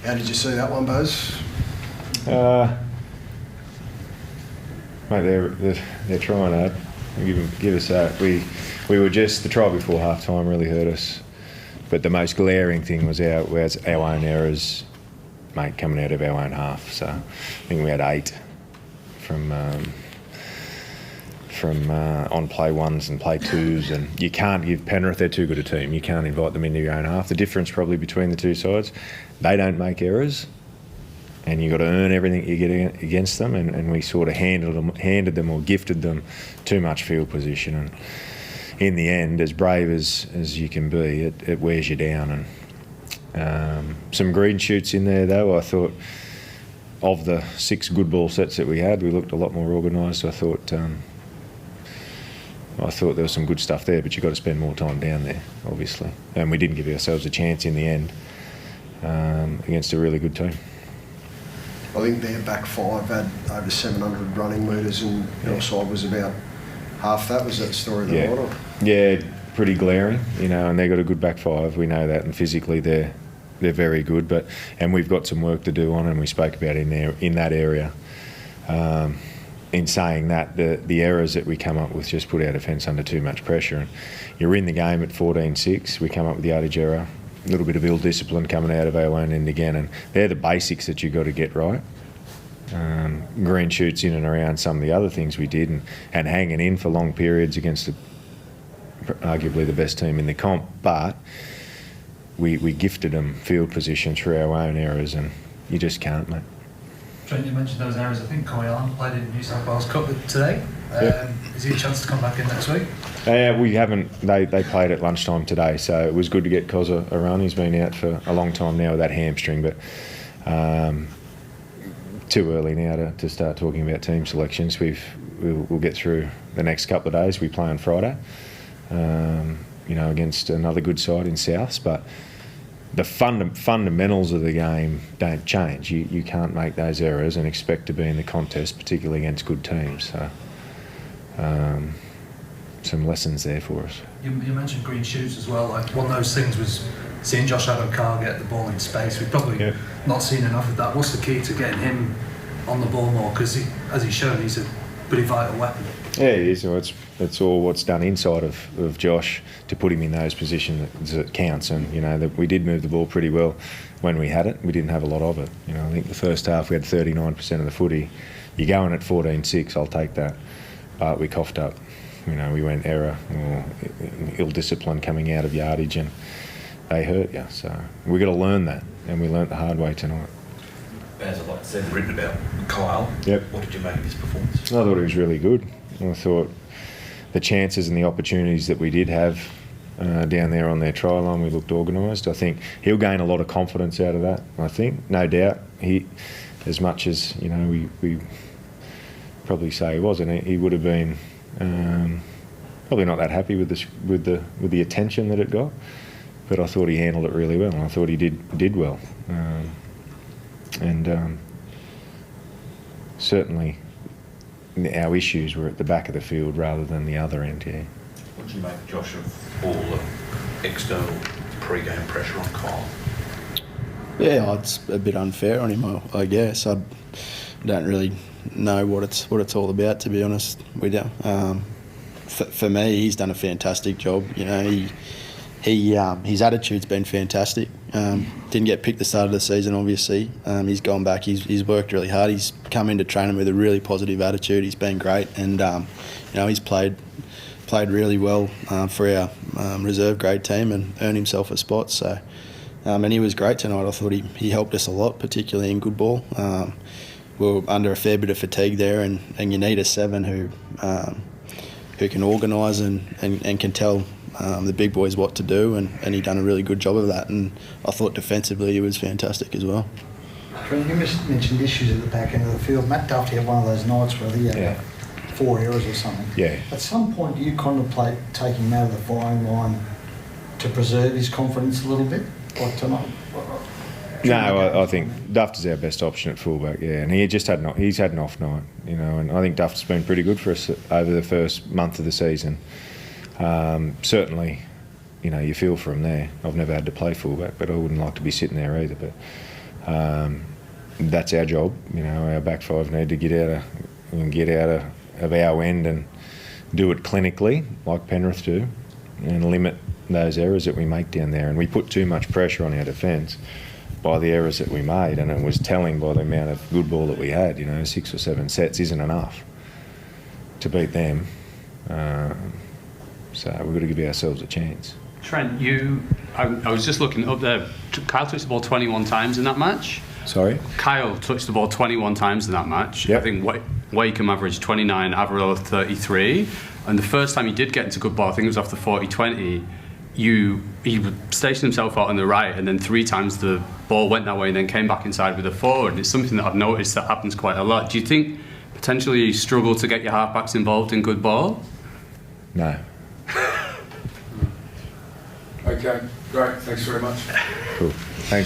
How did you see that one, Buzz? Mate, they're trying hard. Give us that. We were just, the try before half time really hurt us. But the most glaring thing was our own errors, mate, coming out of our own half. So I think we had 8 from on play ones and play twos, and you can't give Penrith, they're too good a team. You can't invite them into your own half. The difference probably between the two sides, they don't make errors, and you've got to earn everything you get against them, and we sort of handed them or gifted them too much field position, and in the end, as brave as you can be, it wears you down. And some green shoots in there though. I thought of the 6 good ball sets that we had, we looked a lot more organised. I thought there was some good stuff there, but you've got to spend more time down there, obviously. And we didn't give ourselves a chance in the end against a really good team. I think their back 5 had over 700 running metres, and your side was about half that. Was that the story of the night? Yeah, pretty glaring, and they've got a good back 5. We know that, and physically they're very good. And we've got some work to do on, and we spoke about in that area. In saying that, the errors that we come up with just put our defence under too much pressure. And you're in the game at 14-6. We come up with the yardage error, a little bit of ill discipline coming out of our own end again, and they're the basics that you've got to get right. Green shoots in and around some of the other things we did, and hanging in for long periods against arguably the best team in the comp, but we gifted them field position through our own errors, and you just can't, mate. Trent, you mentioned those errors. I think Corey Allen played in New South Wales Cup today. Is he a chance to come back in next week? We haven't. They played at lunchtime today, so it was good to get Cozza a run. He's been out for a long time now with that hamstring, but too early now to start talking about team selections. We'll get through the next couple of days. We play on Friday, against another good side in Souths, but the fundamentals of the game don't change. You can't make those errors and expect to be in the contest, particularly against good teams. So, some lessons there for us. You mentioned green shoots as well. Like, one of those things was seeing Josh Addo-Carr get the ball in space. We've probably not seen enough of that. What's the key to getting him on the ball more? Because as he's shown, he's a pretty vital weapon. Yeah, he is. It's all what's done inside of Josh to put him in those positions that counts. And that we did move the ball pretty well when we had it. We didn't have a lot of it. I think the first half we had 39% of the footy. You go in at 14-6, I'll take that. But we coughed up. We went error or ill discipline coming out of yardage, and they hurt you. So we got to learn that, and we learnt the hard way tonight. As I've like said, written about Kyle. Yep. What did you make of his performance? I thought he was really good. I thought the chances and the opportunities that we did have down there on their try line, we looked organised. I think he'll gain a lot of confidence out of that. I think, no doubt, he, as much as we probably say he wasn't, he would have been probably not that happy with the attention that it got. But I thought he handled it really well, and I thought he did well. Certainly our issues were at the back of the field rather than the other end. What did you make, Josh, of all the external pre-game pressure on Kyle? Yeah, it's a bit unfair on him, I guess. I don't really know what it's all about, to be honest with you. For me, he's done a fantastic job. His attitude's been fantastic. Didn't get picked the start of the season, obviously. He's gone back. He's worked really hard. He's come into training with a really positive attitude. He's been great, and he's played really well for our reserve grade team and earned himself a spot. So, and he was great tonight. I thought he helped us a lot, particularly in good ball. We were under a fair bit of fatigue there, and you need a 7 who can organise and can tell the big boys what to do, and he done a really good job of that. And I thought defensively he was fantastic as well. Trent, you mentioned issues at the back end of the field. Matt Duffy had one of those nights where he had 4 errors or something. Yeah. At some point, do you contemplate taking him out of the firing line to preserve his confidence a little bit, like tonight? No, I think Duff's our best option at fullback, and he's had an off night, and I think Duff's been pretty good for us over the first month of the season. Certainly, you feel for him there. I've never had to play fullback, but I wouldn't like to be sitting there either. But That's our job. You know, our back five need to get out of our end and do it clinically, like Penrith do, and limit those errors that we make down there. And we put too much pressure on our defence by the errors that we made, and it was telling by the amount of good ball that we had. You know, 6 or 7 sets isn't enough to beat them. So we've got to give ourselves a chance. Trent, I was just looking up there. Kyle touched the ball 21 times in that match. Sorry? Kyle touched the ball 21 times in that match. Yep. I think Wakeham averaged 29, Averill 33. And the first time he did get into good ball, I think it was off the 40-20, he would station himself out on the right, and then 3 times the ball went that way and then came back inside with a forward. It's something that I've noticed that happens quite a lot. Do you think potentially you struggle to get your halfbacks involved in good ball? No. Okay, great. Thanks very much. Cool. Thanks, man.